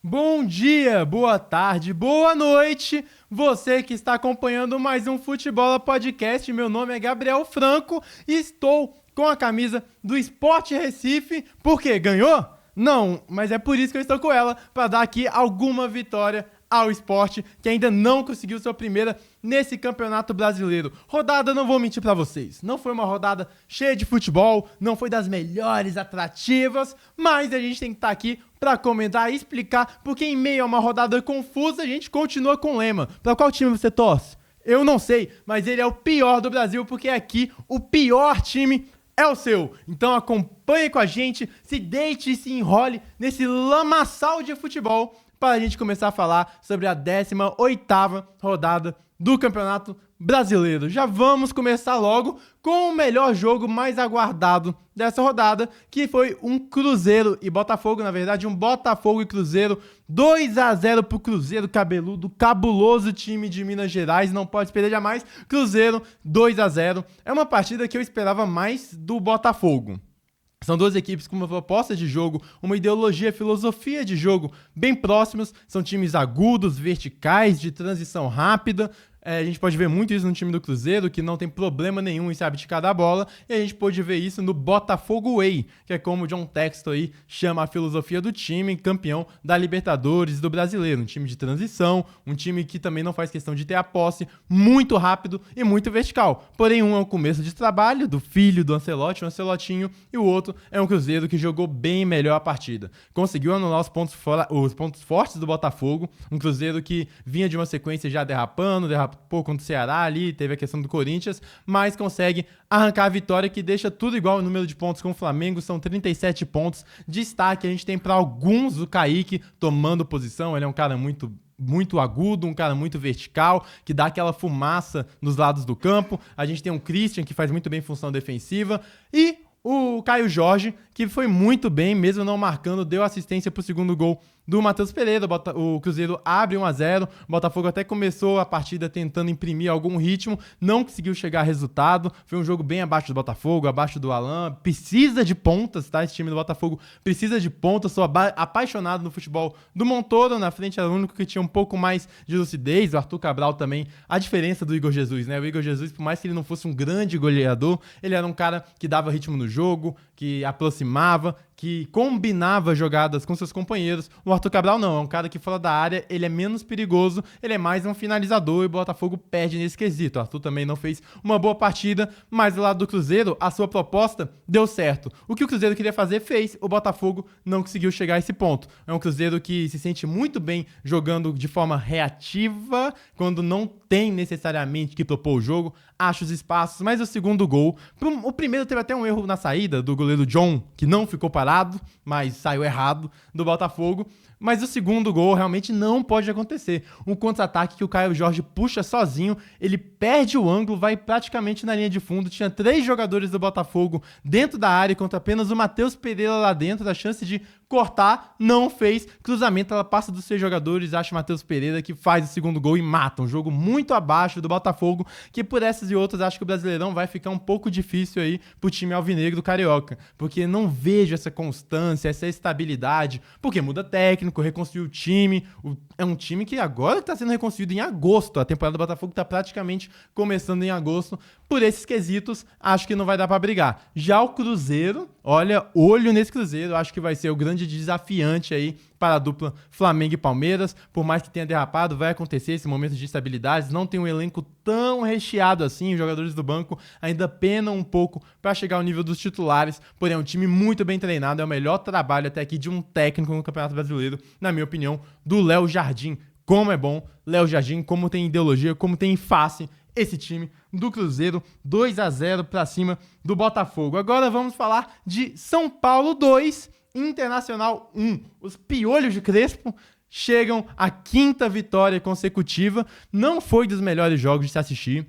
Bom dia, boa tarde, boa noite, você que está acompanhando mais um Futebola Podcast. Meu nome é Gabriel Franco e estou com a camisa do Sport Recife. Por quê? Ganhou? Não, mas é por isso que eu estou com ela, para dar aqui alguma vitória ao Sport, que ainda não conseguiu sua primeira nesse Campeonato Brasileiro. Rodada, não vou mentir pra vocês, não foi uma rodada cheia de futebol, não foi das melhores atrativas, mas a gente tem que estar aqui pra comentar e explicar, porque em meio a uma rodada confusa, a gente continua com o lema. Pra qual time você torce? Eu não sei, mas ele é o pior do Brasil, porque aqui o pior time é o seu. Então acompanhe com a gente, se deite e se enrole nesse lamaçal de futebol para a gente começar a falar sobre a 18ª rodada do Campeonato Brasileiro. Já vamos começar logo com o melhor jogo mais aguardado dessa rodada, que foi um Cruzeiro e Botafogo, na verdade um Botafogo e Cruzeiro, 2-0 pro Cruzeiro cabeludo, cabuloso time de Minas Gerais, não pode perder jamais. Cruzeiro 2-0, é uma partida que eu esperava mais do Botafogo. São duas equipes com uma proposta de jogo, uma ideologia, filosofia de jogo bem próximos. São times agudos, verticais, de transição rápida. A gente pode ver muito isso no time do Cruzeiro, que não tem problema nenhum em se abdicar da bola. E a gente pode ver isso no Botafogo Way, que é como o John Textor aí chama a filosofia do time, campeão da Libertadores do Brasileiro. Um time de transição, um time que também não faz questão de ter a posse, muito rápido e muito vertical. Porém, um é o começo de trabalho do filho do Ancelotti, o Ancelotinho, e o outro é um Cruzeiro que jogou bem melhor a partida. Conseguiu anular os pontos fortes do Botafogo, um Cruzeiro que vinha de uma sequência já derrapando contra o Ceará ali, teve a questão do Corinthians, mas consegue arrancar a vitória que deixa tudo igual o número de pontos com o Flamengo, são 37 pontos. Destaque a gente tem para alguns o Kaique tomando posição, ele é um cara muito agudo, um cara muito vertical, que dá aquela fumaça nos lados do campo. A gente tem um Christian que faz muito bem função defensiva e o Caio Jorge, que foi muito bem, mesmo não marcando, deu assistência pro segundo gol do Matheus Pereira. O Cruzeiro abre 1-0, o Botafogo até começou a partida tentando imprimir algum ritmo, não conseguiu chegar a resultado, foi um jogo bem abaixo do Botafogo, abaixo do Alan, precisa de pontas, tá? Esse time do Botafogo precisa de pontas, sou apaixonado no futebol do Montoro, na frente era o único que tinha um pouco mais de lucidez, o Arthur Cabral também, a diferença do Igor Jesus, né? O Igor Jesus, por mais que ele não fosse um grande goleador, ele era um cara que dava ritmo no jogo, que aproximava, que combinava jogadas com seus companheiros. O Arthur Cabral não, é um cara que fora da área, ele é menos perigoso, ele é mais um finalizador e o Botafogo perde nesse quesito. O Arthur também não fez uma boa partida, mas do lado do Cruzeiro, a sua proposta deu certo. O que o Cruzeiro queria fazer, fez. O Botafogo não conseguiu chegar a esse ponto. É um Cruzeiro que se sente muito bem jogando de forma reativa, quando não tem necessariamente que propor o jogo, acha os espaços, mas o segundo gol, o primeiro teve até um erro na saída do goleiro John, que não ficou parado, mas saiu errado do Botafogo, mas o segundo gol realmente não pode acontecer. Um contra-ataque que o Caio Jorge puxa sozinho, ele perde o ângulo, vai praticamente na linha de fundo, tinha 3 jogadores do Botafogo dentro da área contra apenas o Matheus Pereira lá dentro, a chance de cortar, não fez, cruzamento, ela passa dos 6 jogadores, acha o Matheus Pereira que faz o segundo gol e mata, um jogo muito abaixo do Botafogo, que por essas e outras acho que o Brasileirão vai ficar um pouco difícil aí pro time alvinegro carioca, porque não vejo essa constância, essa estabilidade, porque muda técnico, reconstruiu o time, é um time que agora está sendo reconstruído em agosto, a temporada do Botafogo está praticamente começando em agosto, por esses quesitos, acho que não vai dar para brigar. Já o Cruzeiro, olha, olho nesse Cruzeiro, acho que vai ser o grande desafiante aí para a dupla Flamengo e Palmeiras, por mais que tenha derrapado, vai acontecer esse momento de estabilidade, não tem um elenco tão recheado assim, os jogadores do banco ainda penam um pouco para chegar ao nível dos titulares, porém é um time muito bem treinado, é o melhor trabalho até aqui de um técnico no Campeonato Brasileiro, na minha opinião, do Léo Jardim. Como é bom, Léo Jardim, como tem ideologia, como tem face esse time do Cruzeiro, 2-0 para cima do Botafogo. Agora vamos falar de São Paulo 2, Internacional 1. Os piolhos de Crespo chegam à 5ª vitória consecutiva. Não foi dos melhores jogos de se assistir.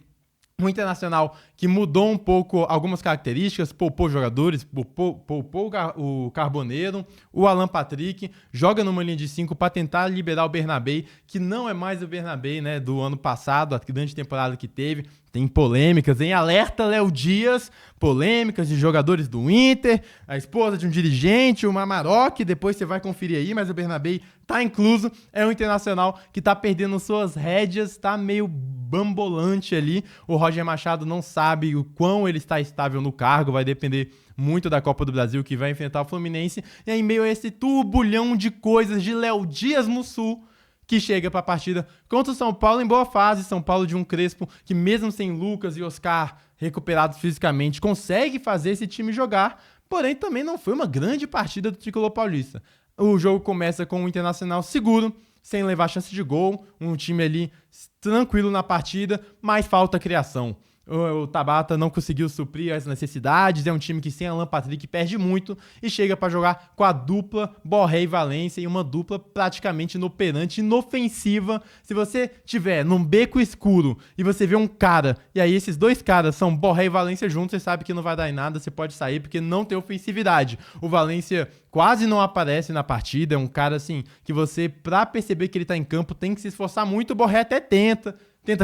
O Internacional que mudou um pouco algumas características, poupou jogadores, poupou o Carboneiro, o Alan Patrick, joga numa linha de 5 para tentar liberar o Bernabé, que não é mais o Bernabé, né, do ano passado, a grande temporada que teve. tem polêmicas, em alerta Léo Dias, polêmicas de jogadores do Inter, a esposa de um dirigente, o Mamarocchi, depois você vai conferir aí, mas o Bernabéu tá incluso, é um Internacional que tá perdendo suas rédeas, tá meio bambolante ali, o Roger Machado não sabe o quão ele está estável no cargo, vai depender muito da Copa do Brasil que vai enfrentar o Fluminense, e aí, em meio a esse turbulhão de coisas de Léo Dias Mussum, que chega para a partida contra o São Paulo em boa fase. São Paulo de um Crespo que, mesmo sem Lucas e Oscar recuperados fisicamente, consegue fazer esse time jogar, porém também não foi uma grande partida do Tricolor Paulista. O jogo começa com o Internacional seguro, sem levar chance de gol, um time ali tranquilo na partida, mas falta criação. O Tabata não conseguiu suprir as necessidades, é um time que sem Alan Patrick perde muito e chega para jogar com a dupla Borré e Valência, e uma dupla praticamente inoperante, inofensiva. Se você tiver num beco escuro e você vê um cara, e aí esses dois caras são Borré e Valência juntos, você sabe que não vai dar em nada, você pode sair porque não tem ofensividade. O Valência quase não aparece na partida, é um cara assim que você, pra perceber que ele tá em campo, tem que se esforçar muito. O Borré até tenta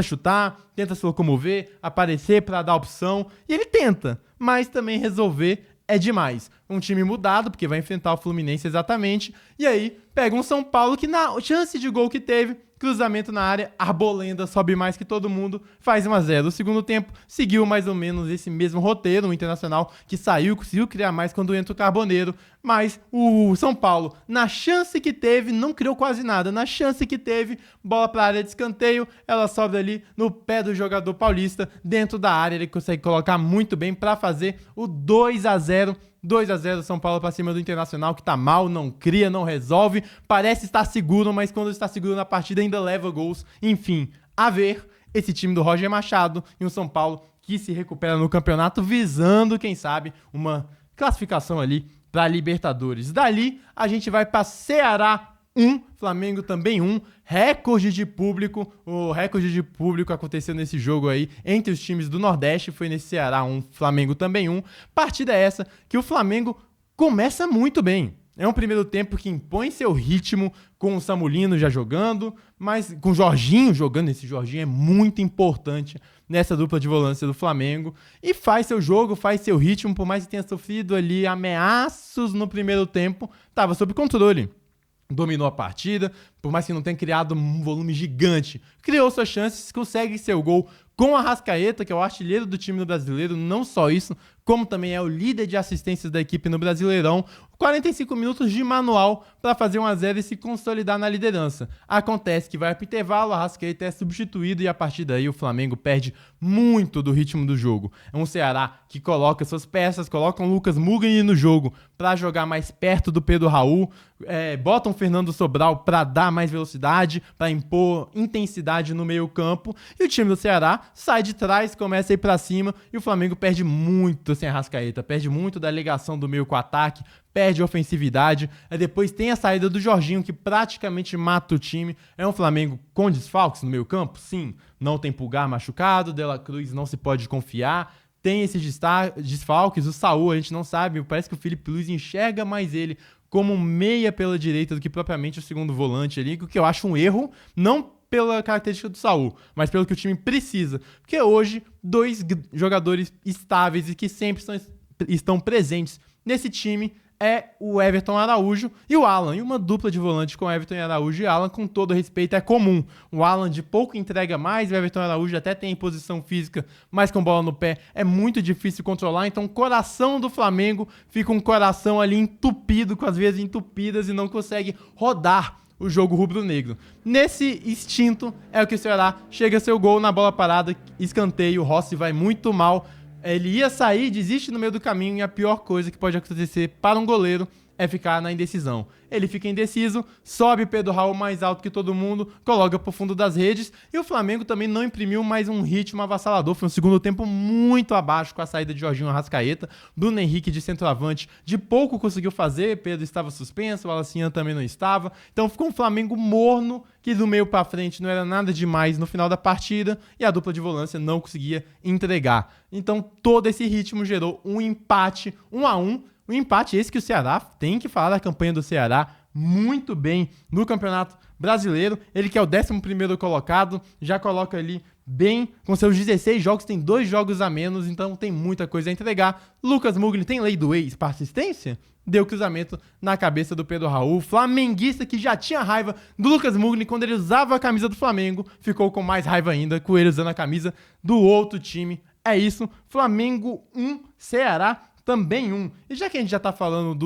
chutar, tenta se locomover, aparecer para dar opção, e ele tenta, mas também resolver é demais. Um time mudado, porque vai enfrentar o Fluminense exatamente, e aí pega um São Paulo que, na chance de gol que teve, cruzamento na área, Arbolenda sobe mais que todo mundo, faz 1-0. O segundo tempo seguiu mais ou menos esse mesmo roteiro, o Internacional que saiu, conseguiu criar mais quando entra o Carboneiro, mas o São Paulo, na chance que teve, não criou quase nada. Na chance que teve, bola para a área de escanteio, ela sobe ali no pé do jogador paulista, dentro da área, ele consegue colocar muito bem para fazer o 2-0. 2-0 São Paulo para cima do Internacional, que tá mal, não cria, não resolve, parece estar seguro, mas quando está seguro na partida ainda leva gols. Enfim, a ver esse time do Roger Machado e um São Paulo que se recupera no campeonato, visando, quem sabe, uma classificação ali para Libertadores. Dali, a gente vai para Ceará 1, Flamengo também 1, recorde de público. O recorde de público aconteceu nesse jogo aí entre os times do Nordeste, foi nesse Ceará 1, Flamengo também 1. Partida essa que o Flamengo começa muito bem. É um primeiro tempo que impõe seu ritmo, com o Samulino já jogando, mas com o Jorginho jogando. Esse Jorginho é muito importante nessa dupla de volância do Flamengo. E faz seu jogo, faz seu ritmo, por mais que tenha sofrido ali ameaços no primeiro tempo, estava sob controle. Dominou a partida, por mais que não tenha criado um volume gigante, criou suas chances, consegue seu gol com o Arrascaeta, que é o artilheiro do time no Brasileiro. Não só isso, como também é o líder de assistências da equipe no Brasileirão. 45 minutos de manual para fazer 1-0 e se consolidar na liderança. Acontece que vai para o intervalo, o Arrascaeta é substituído e a partir daí o Flamengo perde muito do ritmo do jogo. É um Ceará que coloca suas peças, coloca o Lucas Mugni no jogo para jogar mais perto do Pedro Raul, bota o Fernando Sobral para dar mais velocidade, para impor intensidade no meio campo, e o time do Ceará sai de trás, começa a ir para cima, e o Flamengo perde muito sem Arrascaeta, perde muito da ligação do meio com o ataque, perde ofensividade. Aí depois tem a saída do Jorginho, que praticamente mata o time. É um Flamengo com desfalques no meio campo? Sim. Não tem Pulgar machucado, De La Cruz não se pode confiar. Tem esses desfalques, o Saúl a gente não sabe, parece que o Felipe Luiz enxerga mais ele como um meia pela direita do que propriamente o segundo volante ali, o que eu acho um erro, não pela característica do Saúl, mas pelo que o time precisa. Porque hoje, dois jogadores estáveis e que sempre estão presentes nesse time é o Everton Araújo e o Alan. E uma dupla de volante com Everton Araújo e Alan, com todo respeito, é comum. O Alan de pouco entrega mais, o Everton Araújo até tem posição física, mas com bola no pé é muito difícil controlar. Então o coração do Flamengo fica um coração ali entupido, com as veias entupidas, e não consegue rodar o jogo rubro-negro. Nesse instinto é o que o Ceará chega a seu gol na bola parada, escanteio, o Rossi vai muito mal. Ele ia sair, desiste no meio do caminho, e a pior coisa que pode acontecer para um goleiro é ficar na indecisão. Ele fica indeciso, sobe Pedro Raul mais alto que todo mundo, coloca pro fundo das redes, e o Flamengo também não imprimiu mais um ritmo avassalador. Foi um segundo tempo muito abaixo com a saída de Jorginho Arrascaeta. Bruno Henrique de centroavante de pouco conseguiu fazer, Pedro estava suspenso, o Alacinha também não estava. Então ficou um Flamengo morno, que do meio para frente não era nada demais no final da partida, e a dupla de volância não conseguia entregar. Então todo esse ritmo gerou um empate 1-1. Um empate esse que o Ceará tem que falar da campanha do Ceará muito bem no Campeonato Brasileiro. Ele que é o 11º colocado, já coloca ali bem, com seus 16 jogos, tem 2 jogos a menos, então tem muita coisa a entregar. Lucas Mugni tem lei do ex para assistência? Deu cruzamento na cabeça do Pedro Raul, flamenguista que já tinha raiva do Lucas Mugni quando ele usava a camisa do Flamengo, ficou com mais raiva ainda com ele usando a camisa do outro time. É isso, Flamengo 1, Ceará também 1. E já que a gente já tá falando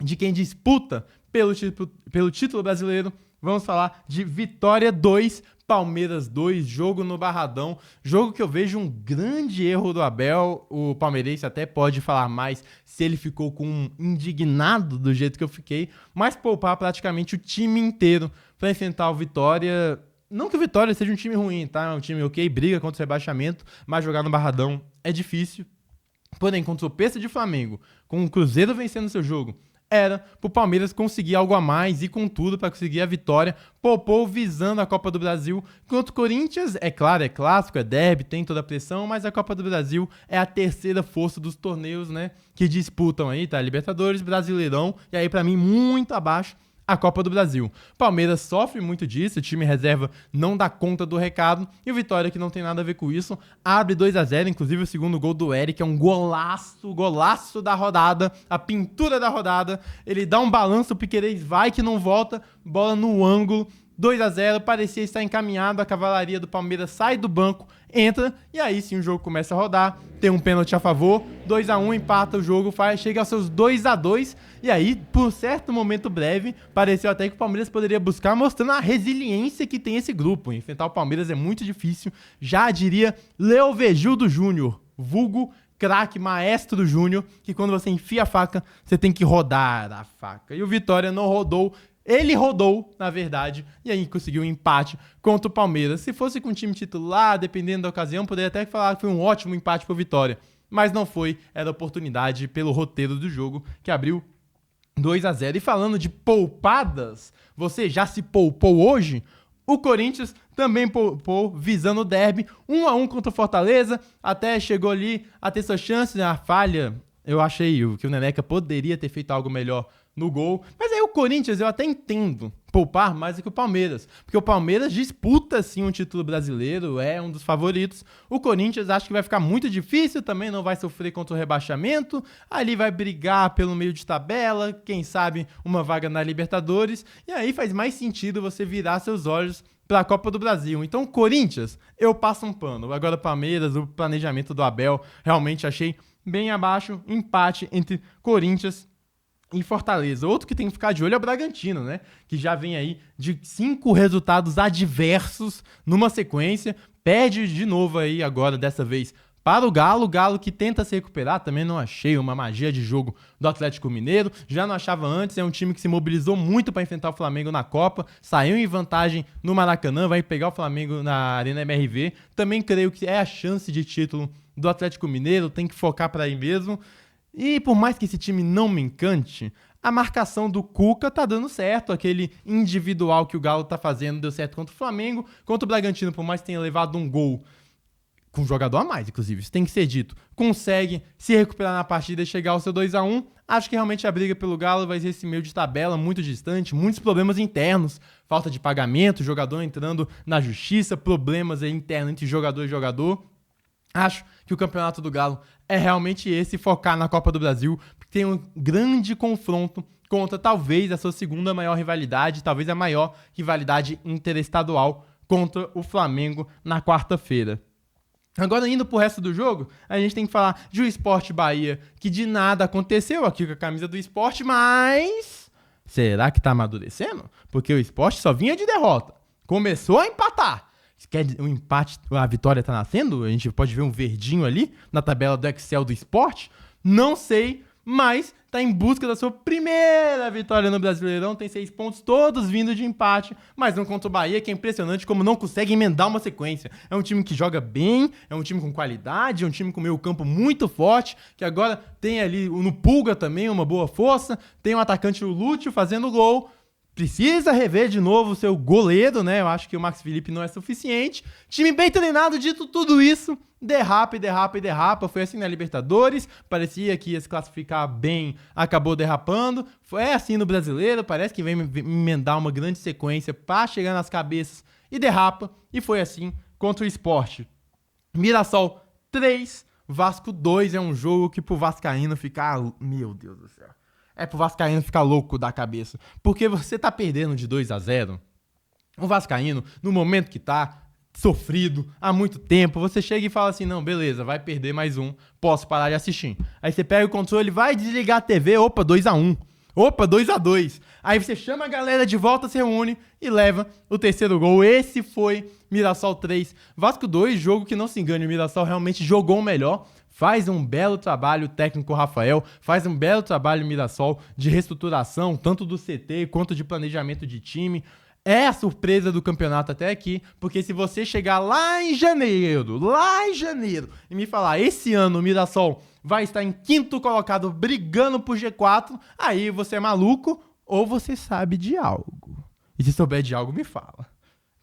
de quem disputa pelo título brasileiro, vamos falar de Vitória 2, Palmeiras 2, jogo no Barradão, jogo que eu vejo um grande erro do Abel. O palmeirense até pode falar mais se ele ficou indignado do jeito que eu fiquei, mas poupar praticamente o time inteiro para enfrentar o Vitória. Não que o Vitória seja um time ruim, tá? É um time ok, briga contra o rebaixamento, mas jogar no Barradão é difícil. Porém, contra o tropeço de Flamengo, com o Cruzeiro vencendo seu jogo, era pro Palmeiras conseguir algo a mais e com tudo para conseguir a vitória. Poupou visando a Copa do Brasil. Contra o Corinthians, é claro, é clássico, é derby, tem toda a pressão, mas a Copa do Brasil é a terceira força dos torneios, né, que disputam aí, tá? Libertadores, Brasileirão, e aí para mim muito abaixo a Copa do Brasil. Palmeiras sofre muito disso, o time reserva não dá conta do recado, e o Vitória, que não tem nada a ver com isso, abre 2-0, inclusive o segundo gol do Eric é um golaço da rodada, a pintura da rodada, ele dá um balanço, o Piquerez vai que não volta, bola no ângulo, 2-0, parecia estar encaminhado, a cavalaria do Palmeiras sai do banco, entra, e aí sim o jogo começa a rodar, tem um pênalti a favor, 2-1, empata o jogo, chega aos seus 2-2, e aí, por certo momento breve, pareceu até que o Palmeiras poderia buscar, mostrando a resiliência que tem esse grupo. Enfrentar o Palmeiras é muito difícil, já diria Leovegildo Júnior, vulgo craque, maestro Júnior, que quando você enfia a faca, você tem que rodar a faca. E o Vitória não rodou, ele rodou, na verdade, e aí conseguiu um empate contra o Palmeiras. Se fosse com o time titular, dependendo da ocasião, poderia até falar que foi um ótimo empate para o Vitória. Mas não foi, era oportunidade pelo roteiro do jogo, que abriu 2-0. E falando de poupadas, você já se poupou hoje? O Corinthians também poupou, visando o derby, 1-1 contra o Fortaleza, até chegou ali a ter sua chance, né? A falha, eu achei que o Neneca poderia ter feito algo melhor no gol, mas aí o Corinthians eu até entendo poupar mais do que o Palmeiras, porque o Palmeiras disputa sim um título brasileiro, é um dos favoritos. O Corinthians acho que vai ficar muito difícil, também não vai sofrer contra o rebaixamento, ali vai brigar pelo meio de tabela, quem sabe uma vaga na Libertadores, e aí faz mais sentido você virar seus olhos para a Copa do Brasil. Então, Corinthians, eu passo um pano. Agora, Palmeiras, o planejamento do Abel, realmente achei bem abaixo, empate entre Corinthians e Fortaleza. Outro que tem que ficar de olho é o Bragantino, né? Que já vem aí de 5 resultados adversos numa sequência. Perde de novo aí agora, dessa vez, para o Galo. O Galo que tenta se recuperar. Também não achei uma magia de jogo do Atlético Mineiro. Já não achava antes. É um time que se mobilizou muito para enfrentar o Flamengo na Copa. Saiu em vantagem no Maracanã. Vai pegar o Flamengo na Arena MRV. Também creio que é a chance de título do Atlético Mineiro. Tem que focar para aí mesmo. E por mais que esse time não me encante, a marcação do Cuca tá dando certo. Aquele individual que o Galo tá fazendo deu certo contra o Flamengo. Contra o Bragantino, por mais que tenha levado um gol com um jogador a mais, inclusive, isso tem que ser dito, consegue se recuperar na partida e chegar ao seu 2-1. Acho que realmente a briga pelo Galo vai ser esse meio de tabela muito distante, muitos problemas internos, falta de pagamento, jogador entrando na justiça, problemas internos entre jogador e jogador. Acho que o campeonato do Galo é realmente esse, focar na Copa do Brasil, porque tem um grande confronto contra talvez a sua segunda maior rivalidade, talvez a maior rivalidade interestadual contra o Flamengo na quarta-feira. Agora, indo pro resto do jogo, a gente tem que falar de um Sport Bahia, que de nada aconteceu aqui com a camisa do Sport, mas será que tá amadurecendo? Porque o Sport só vinha de derrota, começou a empatar. Quer o empate, a vitória tá nascendo? A gente pode ver um verdinho ali na tabela do Excel do Sport? Não sei, mas tá em busca da sua primeira vitória no Brasileirão. Tem 6 pontos, todos vindo de empate, mas não contra o Bahia, que é impressionante como não consegue emendar uma sequência. É um time que joga bem, é um time com qualidade, é um time com meio campo muito forte, que agora tem ali no Pulga também uma boa força, tem um atacante, o Lúcio, fazendo gol. Precisa rever de novo o seu goleiro, né? Eu acho que o Max Felipe não é suficiente. Time bem treinado, dito tudo isso, derrapa. Foi assim na Libertadores, parecia que ia se classificar bem, acabou derrapando. Foi assim no Brasileiro, parece que vem emendar uma grande sequência para chegar nas cabeças e derrapa. E foi assim contra o Sport. Mirassol 3, Vasco 2 é um jogo que pro vascaíno ficar... Meu Deus do céu. É pro vascaíno ficar louco da cabeça. Porque você tá perdendo de 2-0. O vascaíno, no momento que tá sofrido há muito tempo, você chega e fala assim, não, beleza, vai perder mais um, posso parar de assistir. Aí você pega o controle, vai desligar a TV, opa, 2-1. Opa, 2-2. Aí você chama a galera de volta, se reúne e leva o terceiro gol. Esse foi Mirassol 3, Vasco 2, jogo que não se engane, o Mirassol realmente jogou o melhor. Faz um belo trabalho o técnico Rafael, faz um belo trabalho o Mirassol de reestruturação, tanto do CT quanto de planejamento de time. É a surpresa do campeonato até aqui, porque se você chegar lá em janeiro, e me falar, esse ano o Mirassol vai estar em quinto colocado brigando por G4, aí você é maluco ou você sabe de algo. E se souber de algo, me fala.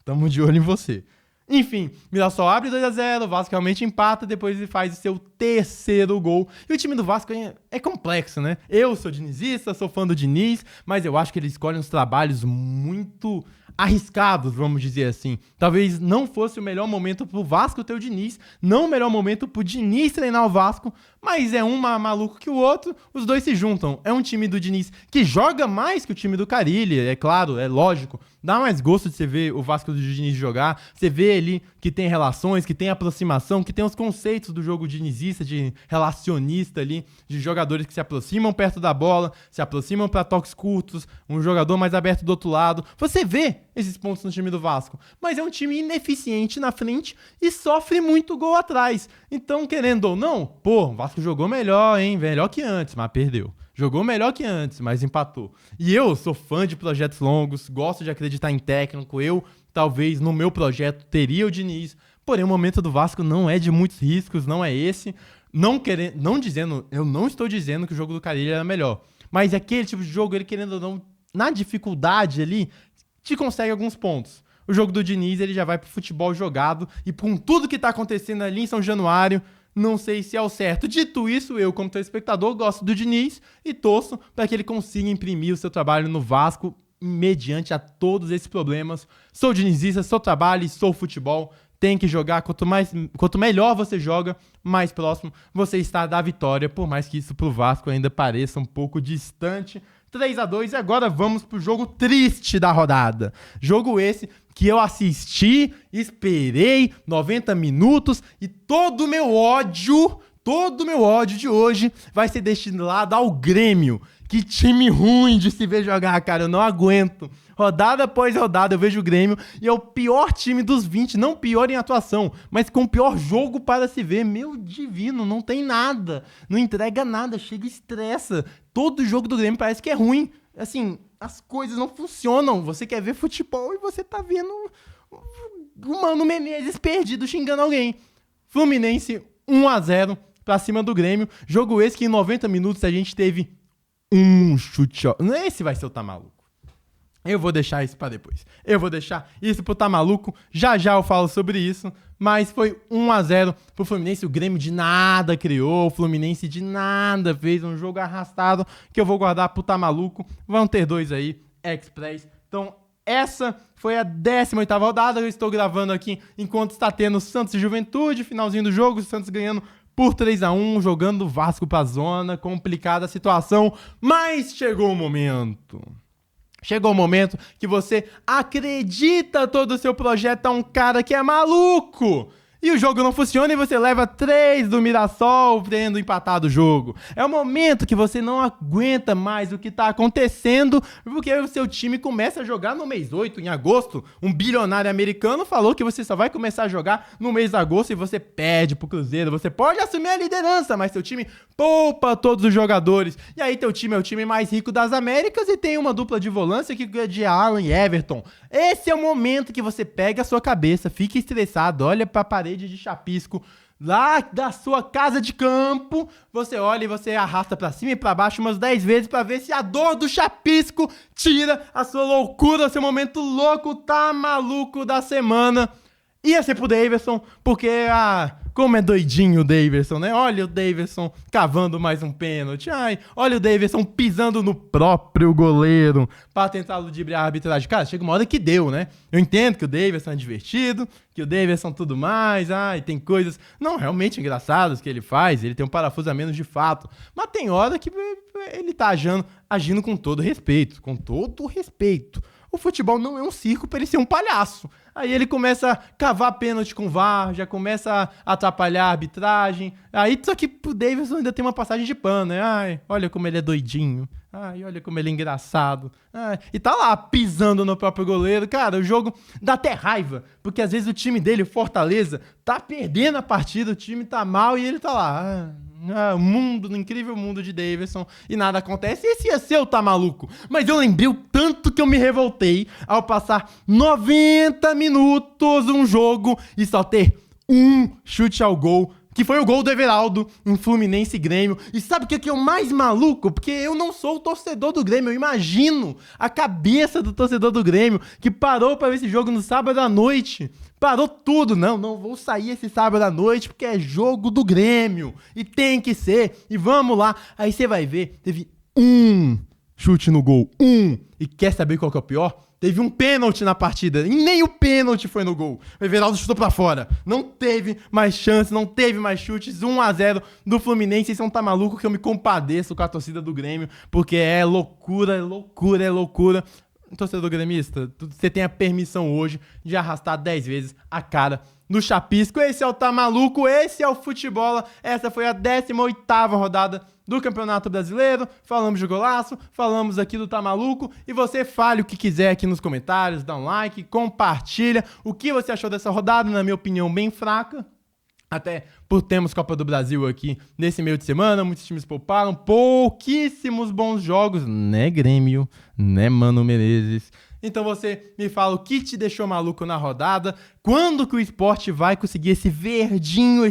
Tamo de olho em você. Enfim, Mirassol abre 2-0, o Vasco realmente empata, depois ele faz o seu terceiro gol. E o time do Vasco é complexo, né? Eu sou dinizista, sou fã do Diniz, mas eu acho que ele escolhe uns trabalhos muito arriscados, vamos dizer assim. Talvez não fosse o melhor momento pro Vasco ter o Diniz, não o melhor momento pro Diniz treinar o Vasco, mas é um maluco que o outro, os dois se juntam. É um time do Diniz que joga mais que o time do Carille, é claro, é lógico. Dá mais gosto de você ver o Vasco do Diniz jogar, você vê ali que tem relações, que tem aproximação, que tem os conceitos do jogo dinizista, de relacionista ali, de jogadores que se aproximam perto da bola, se aproximam para toques curtos, um jogador mais aberto do outro lado. Você vê esses pontos no time do Vasco, mas é um time ineficiente na frente e sofre muito gol atrás. Então, querendo ou não, pô, o Vasco jogou melhor, hein? Melhor que antes, mas perdeu. Jogou melhor que antes, mas empatou. E eu sou fã de projetos longos, gosto de acreditar em técnico. Eu, talvez, no meu projeto, teria o Diniz. Porém, o momento do Vasco não é de muitos riscos, não é esse. Eu não estou dizendo que o jogo do Carille era melhor. Mas aquele tipo de jogo, ele querendo ou não, na dificuldade ali, te consegue alguns pontos. O jogo do Diniz, ele já vai pro futebol jogado. E com tudo que tá acontecendo ali em São Januário, não sei se é o certo. Dito isso, eu, como telespectador, gosto do Diniz e torço para que ele consiga imprimir o seu trabalho no Vasco mediante a todos esses problemas. Sou dinizista, sou trabalho e sou futebol. Tem que jogar. Quanto melhor você joga, mais próximo você está da vitória, por mais que isso pro Vasco ainda pareça um pouco distante. 3-2 e agora vamos pro jogo triste da rodada. Jogo esse que eu assisti, esperei 90 minutos e todo o meu ódio de hoje vai ser destinado ao Grêmio. Que time ruim de se ver jogar, cara, eu não aguento. Rodada após rodada eu vejo o Grêmio e é o pior time dos 20, não pior em atuação, mas com o pior jogo para se ver. Meu divino, não tem nada, não entrega nada, chega e estressa. Todo jogo do Grêmio parece que é ruim. Assim, as coisas não funcionam. Você quer ver futebol e você tá vendo o Mano Menezes perdido xingando alguém. Fluminense 1-0 pra cima do Grêmio. Jogo esse que em 90 minutos a gente teve um chute. Esse vai ser o Tá Maluco. Eu vou deixar isso pra depois. Eu vou deixar isso pro Tá Maluco. Já eu falo sobre isso. Mas foi 1-0 pro Fluminense. O Grêmio de nada criou. O Fluminense de nada fez um jogo arrastado que eu vou guardar pro Tá Maluco. Vão ter 2 aí, Express. Então, essa foi a 18ª rodada. Eu estou gravando aqui enquanto está tendo Santos e Juventude. Finalzinho do jogo, o Santos ganhando por 3-1, jogando o Vasco pra zona. Complicada a situação, mas chegou o momento. Chegou o momento que você acredita todo o seu projeto a um cara que é maluco. E o jogo não funciona e você leva 3 do Mirassol tendo empatado o jogo. É o momento que você não aguenta mais o que está acontecendo, porque o seu time começa a jogar no mês 8, em agosto. Um bilionário americano falou que você só vai começar a jogar no mês de agosto e você perde pro Cruzeiro. Você pode assumir a liderança, mas seu time poupa todos os jogadores. E aí teu time é o time mais rico das Américas e tem uma dupla de volância que é de Alan e Everton. Esse é o momento que você pega a sua cabeça, fica estressado, olha pra parede de chapisco lá da sua casa de campo, você olha e você arrasta pra cima e pra baixo umas 10 vezes pra ver se a dor do chapisco tira a sua loucura, seu momento louco, tá maluco da semana. Ia ser pro Davidson, porque como é doidinho o Daverson, né? Olha o Daverson cavando mais um pênalti. Ai, olha o Daverson pisando no próprio goleiro pra tentar ludibriar a arbitragem. Cara, chega uma hora que deu, né? Eu entendo que o Daverson é divertido, que o Daverson tudo mais, tem coisas não realmente engraçadas que ele faz, ele tem um parafuso a menos de fato, mas tem hora que ele tá agindo com todo respeito, O futebol não é um circo pra ele ser um palhaço. Aí ele começa a cavar pênalti com VAR, já começa a atrapalhar a arbitragem. Aí só que pro Daverson ainda tem uma passagem de pano, né? Ai, olha como ele é doidinho. Ai, olha como ele é engraçado. Ai, e tá lá pisando no próprio goleiro. Cara, o jogo dá até raiva, porque às vezes o time dele, o Fortaleza, tá perdendo a partida, o time tá mal e ele tá lá. No incrível mundo de Daverson e nada acontece. Esse ia ser o Tá Maluco. Mas eu lembrei o tanto que eu me revoltei ao passar 90 minutos um jogo e só ter um chute ao gol, que foi o gol do Everaldo em Fluminense e Grêmio. E sabe o que é o mais maluco? Porque eu não sou o torcedor do Grêmio. Eu imagino a cabeça do torcedor do Grêmio que parou pra ver esse jogo no sábado à noite. Parou tudo. Não vou sair esse sábado à noite porque é jogo do Grêmio. E tem que ser. E vamos lá. Aí você vai ver, teve um chute no gol. E quer saber qual que é o pior? Teve um pênalti na partida, e nem o pênalti foi no gol. O Everaldo chutou pra fora. Não teve mais chance, não teve mais chutes. 1-0 do Fluminense. Isso não tá maluco que eu me compadeço com a torcida do Grêmio, porque é loucura. Torcedor gremista, você tem a permissão hoje de arrastar 10 vezes a cara no chapisco. Esse é o Tá Maluco, esse é o Futebola. Essa foi a 18ª rodada do Campeonato Brasileiro. Falamos de golaço, falamos aqui do Tá Maluco. E você fale o que quiser aqui nos comentários, dá um like, compartilha. O que você achou dessa rodada? Na minha opinião, bem fraca. Até por termos Copa do Brasil aqui nesse meio de semana, muitos times pouparam, pouquíssimos bons jogos, né, Grêmio, né, Mano Menezes. Então você me fala o que te deixou maluco na rodada, quando que o Sport vai conseguir esse verdinho,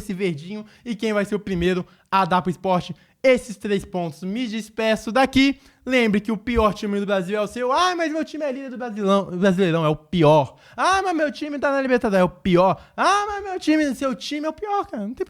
e quem vai ser o primeiro a dar pro Sport esses 3 pontos. Me despeço daqui. Lembre que o pior time do Brasil é o seu. Mas meu time é líder do Brasileirão, é o pior. Mas meu time tá na Libertadores, é o pior. Mas meu time, seu time é o pior, cara. Não tem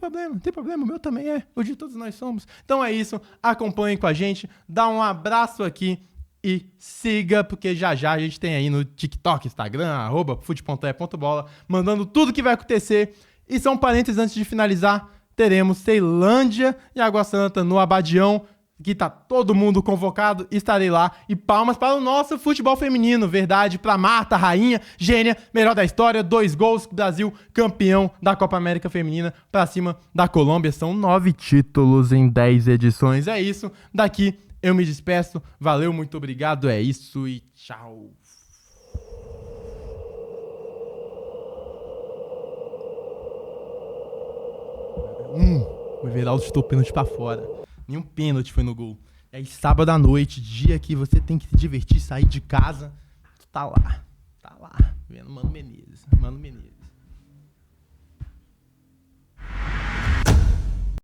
problema, o meu também é. O de todos nós somos. Então é isso, acompanhem com a gente, dá um abraço aqui e siga, porque já a gente tem aí no TikTok, Instagram, @fute.e.bola, mandando tudo que vai acontecer. E só um parênteses antes de finalizar, teremos Ceilândia e Água Santa no Abadião, que tá todo mundo convocado, estarei lá. E palmas para o nosso futebol feminino, verdade, pra Marta, rainha, gênia, melhor da história, 2 gols, Brasil campeão da Copa América Feminina pra cima da Colômbia. São 9 títulos em 10 edições. É isso, daqui eu me despeço, valeu, muito obrigado, é isso e tchau. O Everaldo chutou o pênalti pra fora. Nenhum pênalti foi no gol. E aí, sábado à noite, dia que você tem que se divertir, sair de casa, tu tá lá, vendo Mano Menezes.